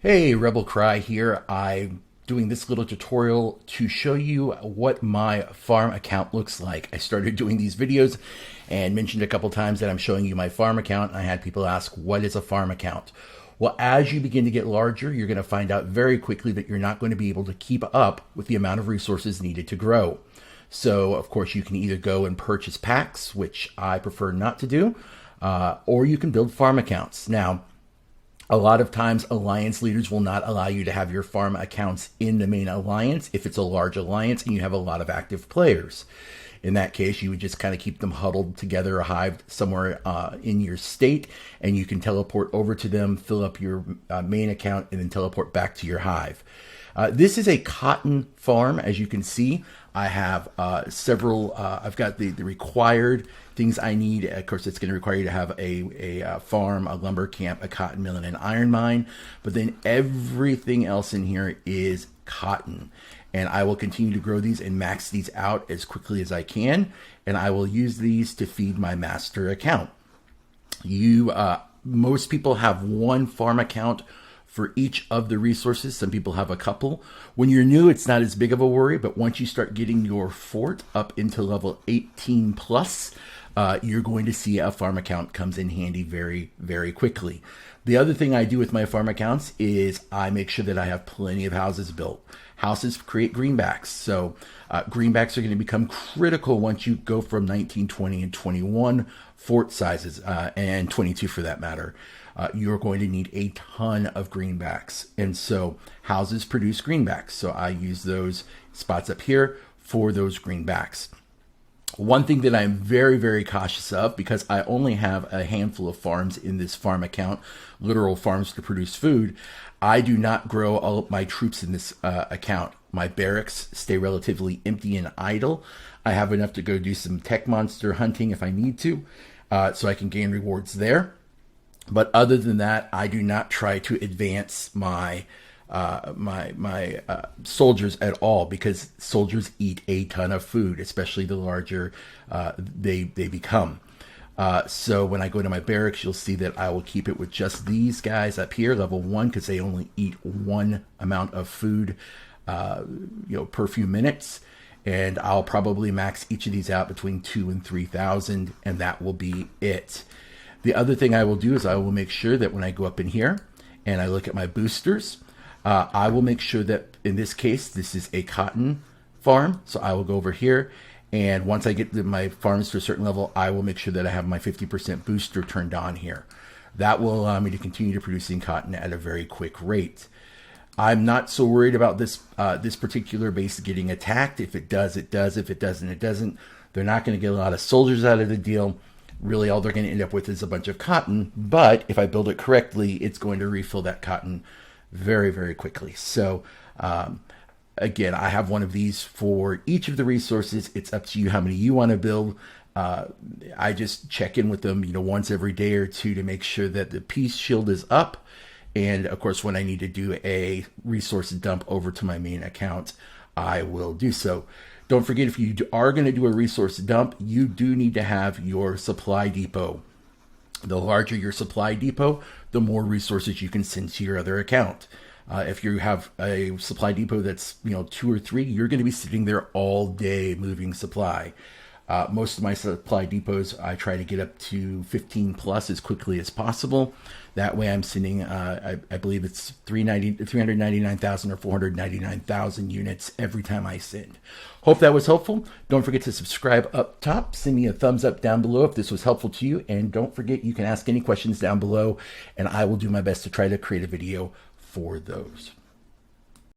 Hey, Rebel Cry here. I'm doing this little tutorial to show you what my farm account looks like. I started doing these videos and mentioned a couple times that I'm showing you my farm account. I had people ask, what is a farm account? Well, as you begin to get larger, you're going to find out very quickly that you're not going to be able to keep up with the amount of resources needed to grow. So, of course, you can either go and purchase packs, which I prefer not to do, or you can build farm accounts. Now, a lot of times alliance leaders will not allow you to have your farm accounts in the main alliance if it's a large alliance and you have a lot of active players. In that case, you would just kind of keep them huddled together or hived somewhere in your state, and you can teleport over to them, fill up your main account, and then teleport back to your hive. This is a cotton farm, as you can see. I have several, I've got the required things I need. Of course, it's going to require you to have a farm, a lumber camp, a cotton mill, and an iron mine. But then everything else in here is cotton. And I will continue to grow these and max these out as quickly as I can. And I will use these to feed my master account. Most people have one farm account for each of the resources. Some people have a couple. When you're new, it's not as big of a worry, but once you start getting your fort up into level 18 plus, you're going to see a farm account comes in handy very, very quickly. The other thing I do with my farm accounts is I make sure that I have plenty of houses built. Houses create greenbacks. So greenbacks are going to become critical once you go from 19, 20, and 21 fort sizes, and 22 for that matter. You're going to need a ton of greenbacks. And so houses produce greenbacks. So I use those spots up here for those greenbacks. One thing that I'm very, very cautious of, because I only have a handful of farms in this farm account, literal farms to produce food, I do not grow all of my troops in this account. My barracks stay relatively empty and idle. I have enough to go do some tech monster hunting if I need to, so I can gain rewards there. But other than that, I do not try to advance my soldiers at all, because soldiers eat a ton of food, especially the larger they become. So when I go to my barracks, you'll see that I will keep it with just these guys up here, level 1, because they only eat one amount of food, per few minutes. And I'll probably max each of these out between 2,000 and 3,000, and that will be it. The other thing I will do is I will make sure that when I go up in here and I look at my boosters, I will make sure that in this case, this is a cotton farm. So I will go over here, and once I get my farms to a certain level, I will make sure that I have my 50% booster turned on here. That will allow me to continue to producing cotton at a very quick rate. I'm not so worried about this this particular base getting attacked. If it does, it does. If it doesn't, it doesn't. They're not going to get a lot of soldiers out of the deal. Really, all they're going to end up with is a bunch of cotton. But if I build it correctly, it's going to refill that cotton very, very quickly. So again, I have one of these for each of the resources. It's up to you how many you want to build. I just check in with them, once every day or two to make sure that the peace shield is up. And of course, when I need to do a resource dump over to my main account, I will do so. Don't forget, if you are going to do a resource dump, you do need to have your supply depot. The larger your supply depot, the more resources you can send to your other account. If you have a supply depot that's 2 or 3, you're going to be sitting there all day moving supply. Most of my supply depots, I try to get up to 15 plus as quickly as possible. That way I'm sending, I believe it's 399,000 or 499,000 units every time I send. Hope that was helpful. Don't forget to subscribe up top. Send me a thumbs up down below if this was helpful to you. And don't forget, you can ask any questions down below, and I will do my best to try to create a video for those.